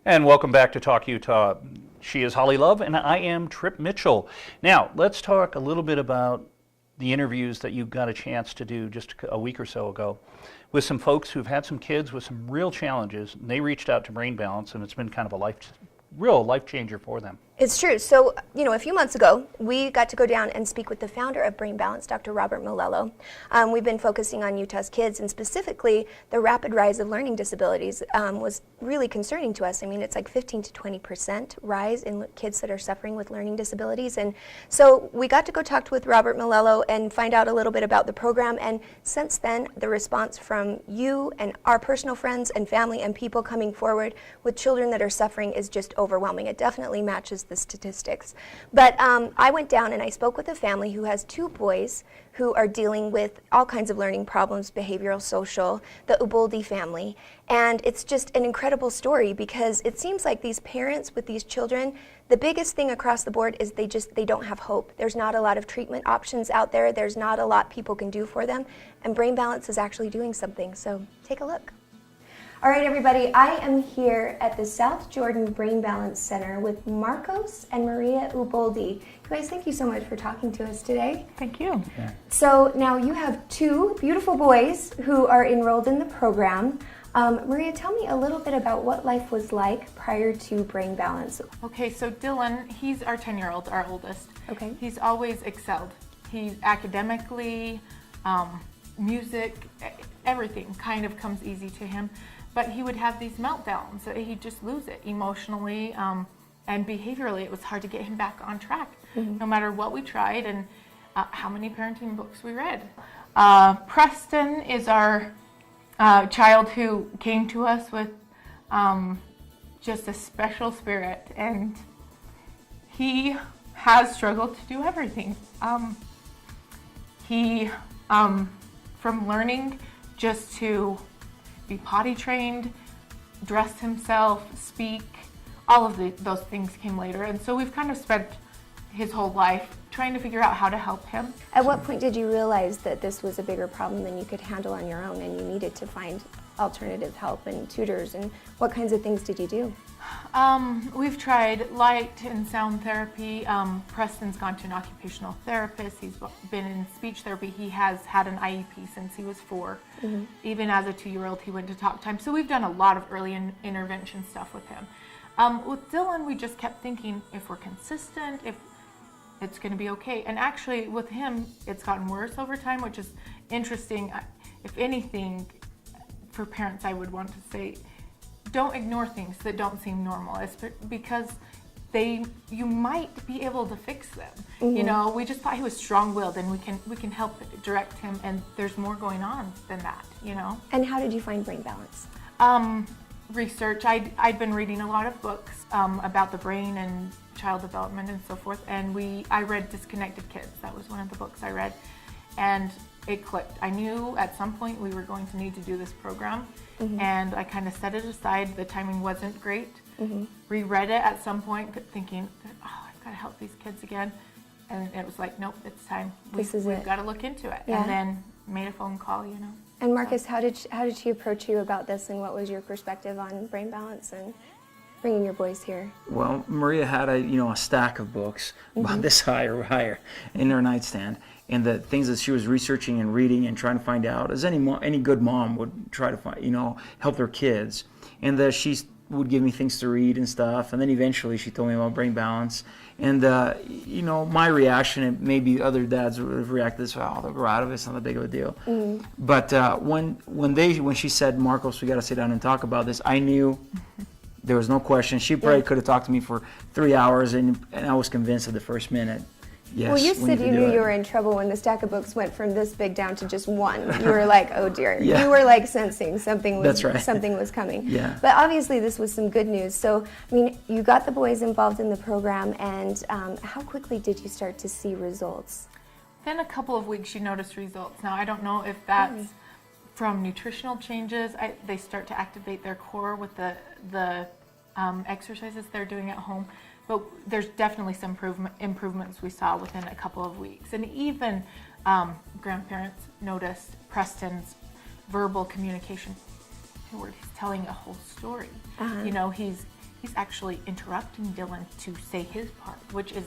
And welcome back to Talk Utah. She is Holly Love, and I am Trip Mitchell. Now, let's talk a little bit about the interviews that you got a chance to do just a week or so ago with some folks who've had some kids with some real challenges, and they reached out to Brain Balance, and it's been kind of a real life changer for them. It's true. So, a few months ago, we got to go down and speak with the founder of Brain Balance, Dr. Robert Malello. We've been focusing on Utah's kids, and specifically the rapid rise of learning disabilities was really concerning to us. I mean, it's like 15 to 20% rise in kids that are suffering with learning disabilities. And so we got to go talk with Robert Malello and find out a little bit about the program. And since then, the response from you and our personal friends and family and people coming forward with children that are suffering is just overwhelming. It definitely matches the statistics. But I went down and I spoke with a family who has two boys who are dealing with all kinds of learning problems, behavioral, social, the Uboldi family. And it's just an incredible story because it seems like these parents with these children, the biggest thing across the board is they don't have hope. There's not a lot of treatment options out there. There's not a lot people can do for them. And Brain Balance is actually doing something. So take a look. All right, everybody, I am here at the South Jordan Brain Balance Center with Marcos and Maria Uboldi. You guys, thank you so much for talking to us today. Thank you. Yeah. So now you have two beautiful boys who are enrolled in the program. Maria, tell me a little bit about what life was like prior to Brain Balance. Okay, so Dylan, he's our 10-year-old, our oldest. Okay. He's always excelled. He's academically, music, everything kind of comes easy to him. But he would have these meltdowns. He'd just lose it emotionally and behaviorally. It was hard to get him back on track, no matter what we tried and how many parenting books we read. Preston is our child who came to us with just a special spirit, and he has struggled to do everything. From learning just to be potty trained, dress himself, speak, all of those things came later. And so we've kind of spent his whole life trying to figure out how to help him. At what point did you realize that this was a bigger problem than you could handle on your own and you needed to find alternative help and tutors, and what kinds of things did you do? We've tried light and sound therapy. Preston's gone to an occupational therapist. He's been in speech therapy. He has had an IEP since he was 4. Even as a 2-year-old, he went to talk time. So we've done a lot of early intervention stuff with him. With Dylan, we just kept thinking if we're consistent, if it's going to be okay. And actually, with him, it's gotten worse over time, which is interesting. If anything, for parents, I would want to say, don't ignore things that don't seem normal. It's because you might be able to fix them. We just thought he was strong-willed, and we can help direct him. And there's more going on than that. And how did you find Brain Balance? Research. I'd been reading a lot of books about the brain and child development and so forth. And I read Disconnected Kids. That was one of the books I read, and it clicked. I knew at some point we were going to need to do this program, and I kind of set it aside. The timing wasn't great. Reread it at some point, thinking, I've got to help these kids again. And it was like, nope, it's time. We've got to look into it. Yeah. And then made a phone call, And Marcus, how did she approach you about this, and what was your perspective on Brain Balance and bringing your boys here? Well, Maria had a stack of books about this high or higher in her nightstand, and the things that she was researching and reading and trying to find out, as any good mom would try to find, help their kids. And she would give me things to read and stuff, and then eventually she told me about Brain Balance. And my reaction, and maybe other dads would have reacted this way, they'll grow out of it, it's not that big of a deal. But when she said, Marcos, we got to sit down and talk about this, I knew there was no question. She probably could have talked to me for 3 hours, and I was convinced at the first minute. Yes, well, you said you knew you were in trouble when the stack of books went from this big down to just one. You were like, oh dear. Yeah. You were like sensing something was coming. Yeah. But obviously this was some good news. So, you got the boys involved in the program, and how quickly did you start to see results? Within a couple of weeks, you notice results. Now, I don't know if that's from nutritional changes. They start to activate their core with the exercises they're doing at home. But there's definitely some improvements we saw within a couple of weeks. And even grandparents noticed Preston's verbal communication. He's telling a whole story. He's he's actually interrupting Dylan to say his part, which is,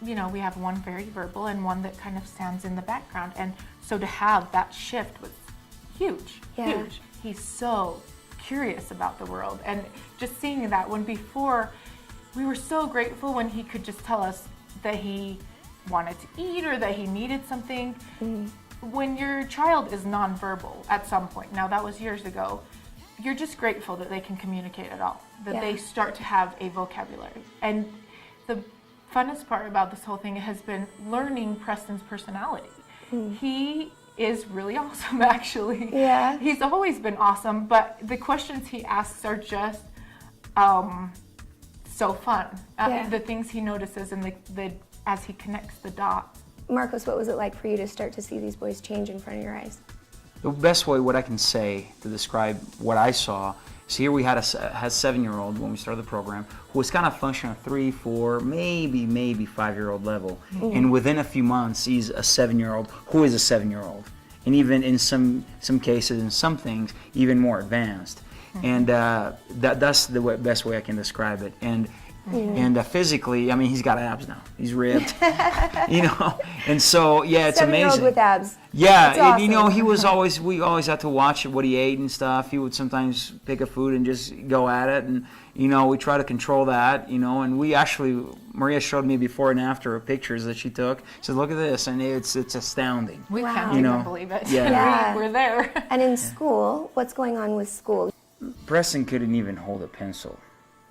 you know, we have one very verbal and one that kind of stands in the background. And so to have that shift was huge, huge. He's so curious about the world. And just seeing that, when before, we were so grateful when he could just tell us that he wanted to eat or that he needed something. When your child is nonverbal at some point, now that was years ago, you're just grateful that they can communicate at all, that they start to have a vocabulary. And the funnest part about this whole thing has been learning Preston's personality. He is really awesome, actually. Yeah. He's always been awesome, but the questions he asks are just so fun. The things he notices and the as he connects the dots. Marcos, what was it like for you to start to see these boys change in front of your eyes? The best way, what I can say to describe what I saw, is here we had a 7-year-old when we started the program who was kind of functioning at 3, 4, maybe 5-year-old level. And within a few months, he's a 7-year-old who is a 7-year-old. And even in some cases, in some things, even more advanced. And that's the best way I can describe it. And physically, I mean, he's got abs now. He's ripped, you know. And so, yeah, it's 7-year-old amazing. with abs. Yeah, That's awesome. you know, we always had to watch what he ate and stuff. He would sometimes pick a food and just go at it. And, you know, we try to control that, you know. And we actually, Maria showed me before and after pictures that she took. She said, look at this. And it's astounding. We can't You even know, believe it. Yeah. We're there. And in school, what's going on with school? Preston couldn't even hold a pencil.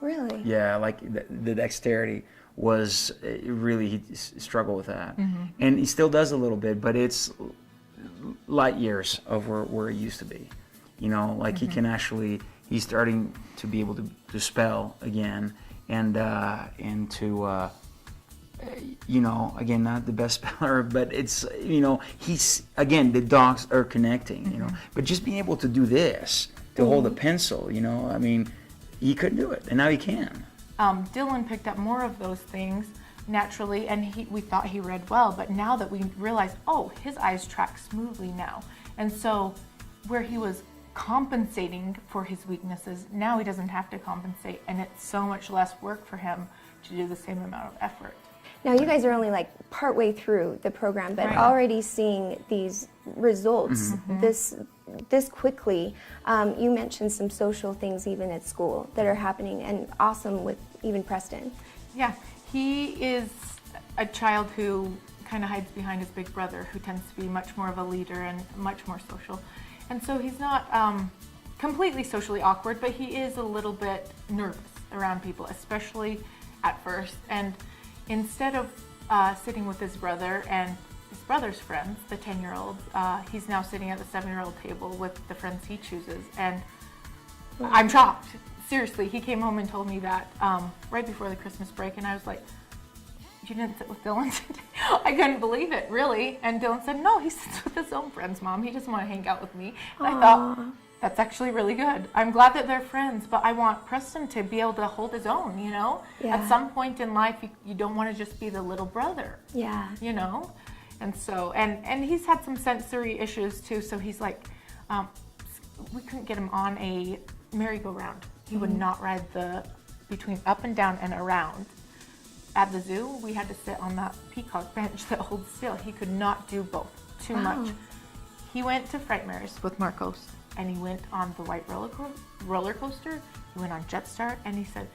Really? Yeah, like the dexterity was really, he struggled with that. And he still does a little bit, but it's light years of where he used to be. You know, like he can actually, he's starting to be able to spell again and to, you know, again, not the best speller, but it's, you know, he's, again, the dogs are connecting, you know, but just being able to do this, to hold a pencil, you know, I mean, he couldn't do it, and now he can. Dylan picked up more of those things naturally, and we thought he read well, but now that we realize, oh, his eyes track smoothly now. And so where he was compensating for his weaknesses, now he doesn't have to compensate, and it's so much less work for him to do the same amount of effort. Now, you guys are only like partway through the program, but already seeing these results this quickly. You mentioned some social things even at school that are happening, and awesome with even Preston. Yeah, he is a child who kind of hides behind his big brother, who tends to be much more of a leader and much more social. And so he's not completely socially awkward, but he is a little bit nervous around people, especially at first. And instead of sitting with his brother and his brother's friends, the 10-year-old, he's now sitting at the 7-year-old table with the friends he chooses. And I'm shocked. Seriously, he came home and told me that right before the Christmas break, and I was like, you didn't sit with Dylan today? I couldn't believe it, really. And Dylan said, no, he sits with his own friends, Mom. He doesn't want to hang out with me. And I thought, that's actually really good. I'm glad that they're friends, but I want Preston to be able to hold his own, you know? Yeah. At some point in life, you don't want to just be the little brother, Yeah. you know? And so, and he's had some sensory issues too, so he's like, we couldn't get him on a merry-go-round. He would not ride between up and down and around. At the zoo, we had to sit on that peacock bench that holds still. He could not do both, too much. He went to Frightmares with Marcos, and he went on the white roller coaster. He went on Jetstar, and he said,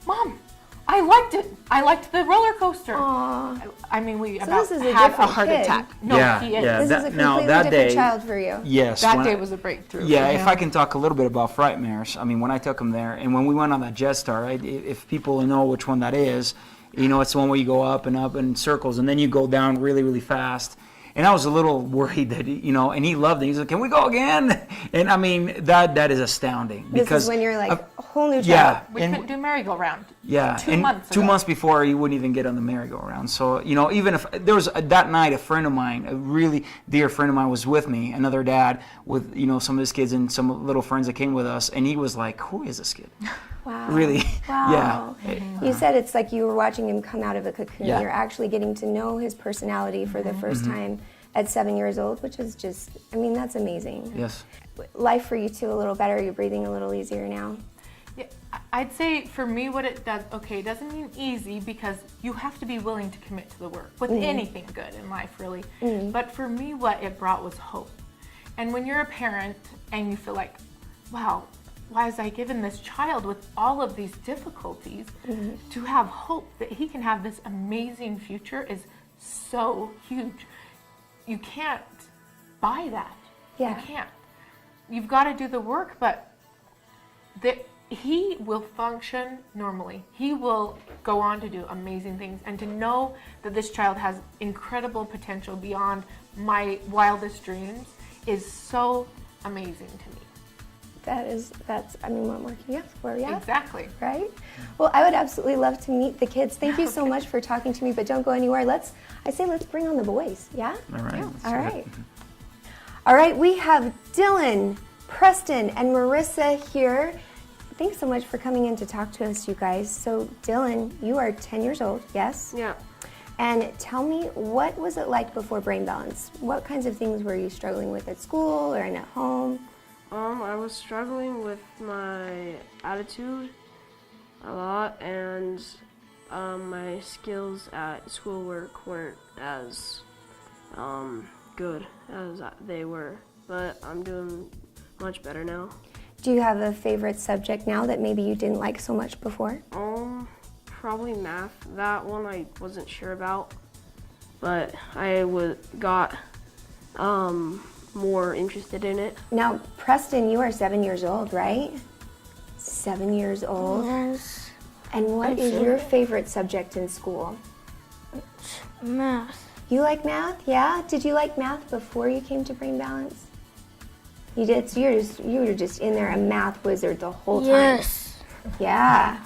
Mom, I liked it. I liked the roller coaster. Aww. I mean, we So about this is a had a different heart kid. attack. No, Yeah, he is. yeah. This is a completely that different day- child for you. Yes. That when day I- was a breakthrough. Yeah, for if him. I can talk a little bit about Frightmares, I mean, when I took him there, and when we went on that Jetstar, right, if people know which one that is, you know, it's the one where you go up in circles, and then you go down really, really fast. And I was a little worried that, you know, and he loved it. He's like, can we go again? And I mean, that is astounding. This Because is when you're like a whole new child. yeah, We and couldn't do merry-go-round. yeah, 2 and months 2 ago. months before, he wouldn't even get on the merry-go-round. So, you know, even if there was that night, a friend of mine, a really dear friend of mine, was with me, another dad with, you know, some of his kids and some little friends that came with us, and he was like, "Who is this kid?" Wow. Really? Wow. Yeah. You said it's like you were watching him come out of a cocoon. Yeah. You're actually getting to know his personality for the first time at 7 years old, which is just, I mean, that's amazing. Yes. Life for you too a little better. You're breathing a little easier now. Yeah, I'd say for me what it does, okay, it doesn't mean easy because you have to be willing to commit to the work with anything good in life, really. But for me, what it brought was hope. And when you're a parent and you feel like, wow, why was I given this child with all of these difficulties to have hope that he can have this amazing future is so huge. You can't buy that. Yeah. You can't. You've got to do the work, but he will function normally. He will go on to do amazing things. And to know that this child has incredible potential beyond my wildest dreams is so amazing to me. I mean, what more can you ask for, yeah? Exactly. Right? Well, I would absolutely love to meet the kids. Thank you so much for talking to me, but don't go anywhere. Let's bring on the boys, yeah? All right. Yeah. let's All do it. right. All right, we have Dylan, Preston, and Marissa here. Thanks so much for coming in to talk to us, you guys. So, Dylan, you are 10 years old, yes? Yeah. And tell me, what was it like before Brain Balance? What kinds of things were you struggling with at school or at home? I was struggling with my attitude a lot, and my skills at schoolwork weren't as good as they were, but I'm doing much better now. Do you have a favorite subject now that maybe you didn't like so much before? Probably math. That one I wasn't sure about, but I got more interested in it. Now, Preston, you are 7 years old, right? 7 years old. Yes. And what is your favorite subject in school? Math. You like math? Yeah? Did you like math before you came to Brain Balance? You did, so you were just in there a math wizard the whole time. Yes. Yeah.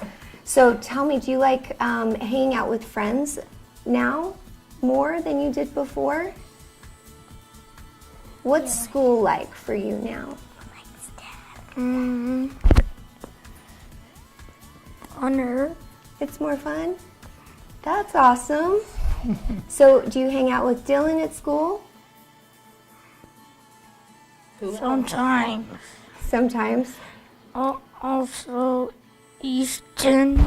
So tell me, do you like hanging out with friends now more than you did before? What's school like for you now? Honor. It's more fun? That's awesome. So do you hang out with Dylan at school? Sometimes. Sometimes. Also, Easton.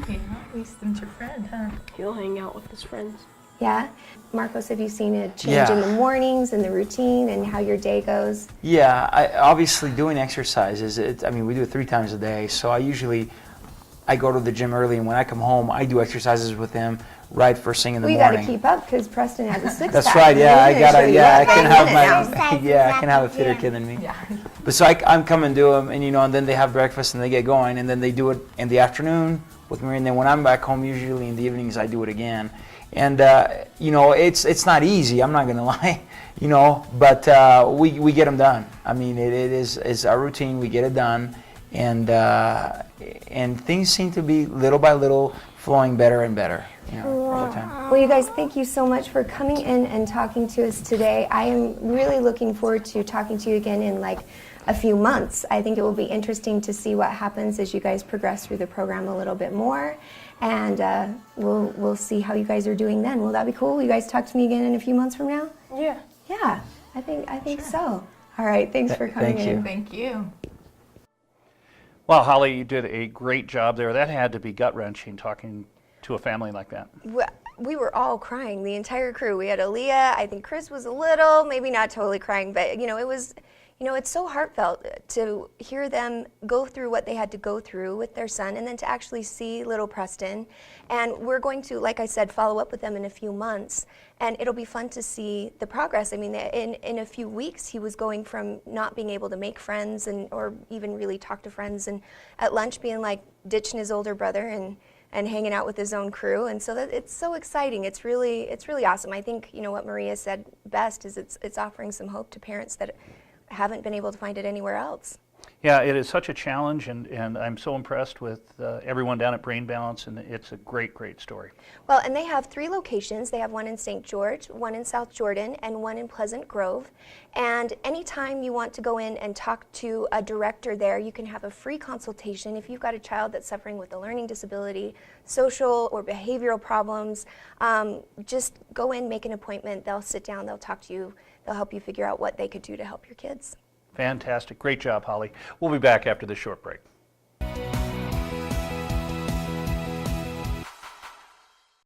Easton's your friend, huh? He'll hang out with his friends. Yeah? Marcos, have you seen a change in the mornings and the routine and how your day goes? Yeah, obviously doing exercises, we do it 3 times a day, so I go to the gym early, and when I come home, I do exercises with him right first thing in the We morning. got to keep up because Preston has a six-pack. That's right, yeah, I can have Yeah. I can have a fitter kid than me. But so I'm coming to them, and then they have breakfast and they get going, and then they do it in the afternoon with me, and then when I'm back home, usually in the evenings, I do it again. And it's not easy. I'm not gonna lie, but we get them done. I mean, it's our routine. We get it done, and things seem to be little by little flowing better and better, all the time. Well, you guys, thank you so much for coming in and talking to us today. I am really looking forward to talking to you again in like a few months. I think it will be interesting to see what happens as you guys progress through the program a little bit more, and we'll see how you guys are doing then. Will that be cool? Will you guys talk to me again in a few months from now? Yeah. Yeah, I think so. All right, thanks for coming Thank you. in. Thank you. Well, Holly, you did a great job there. That had to be gut-wrenching talking to a family like that. We were all crying, the entire crew. We had Aaliyah, I think Chris was a little, maybe not totally crying, but it was, it's so heartfelt to hear them go through what they had to go through with their son, and then to actually see little Preston. And we're going to, like I said, follow up with them in a few months, and it'll be fun to see the progress. I mean, in a few weeks, he was going from not being able to make friends or even really talk to friends, and at lunch being like ditching his older brother and hanging out with his own crew, and so it's so exciting. It's really awesome. I think what Maria said best is it's offering some hope to parents that haven't been able to find it anywhere else. Yeah, it is such a challenge, and I'm so impressed with everyone down at Brain Balance, and it's a great, great story. Well, and they have 3 locations. They have one in St. George, one in South Jordan, and one in Pleasant Grove. And anytime you want to go in and talk to a director there, you can have a free consultation. If you've got a child that's suffering with a learning disability, social or behavioral problems, just go in, make an appointment. They'll sit down, they'll talk to you, they'll help you figure out what they could do to help your kids. Fantastic. Great job, Holly. We'll be back after this short break.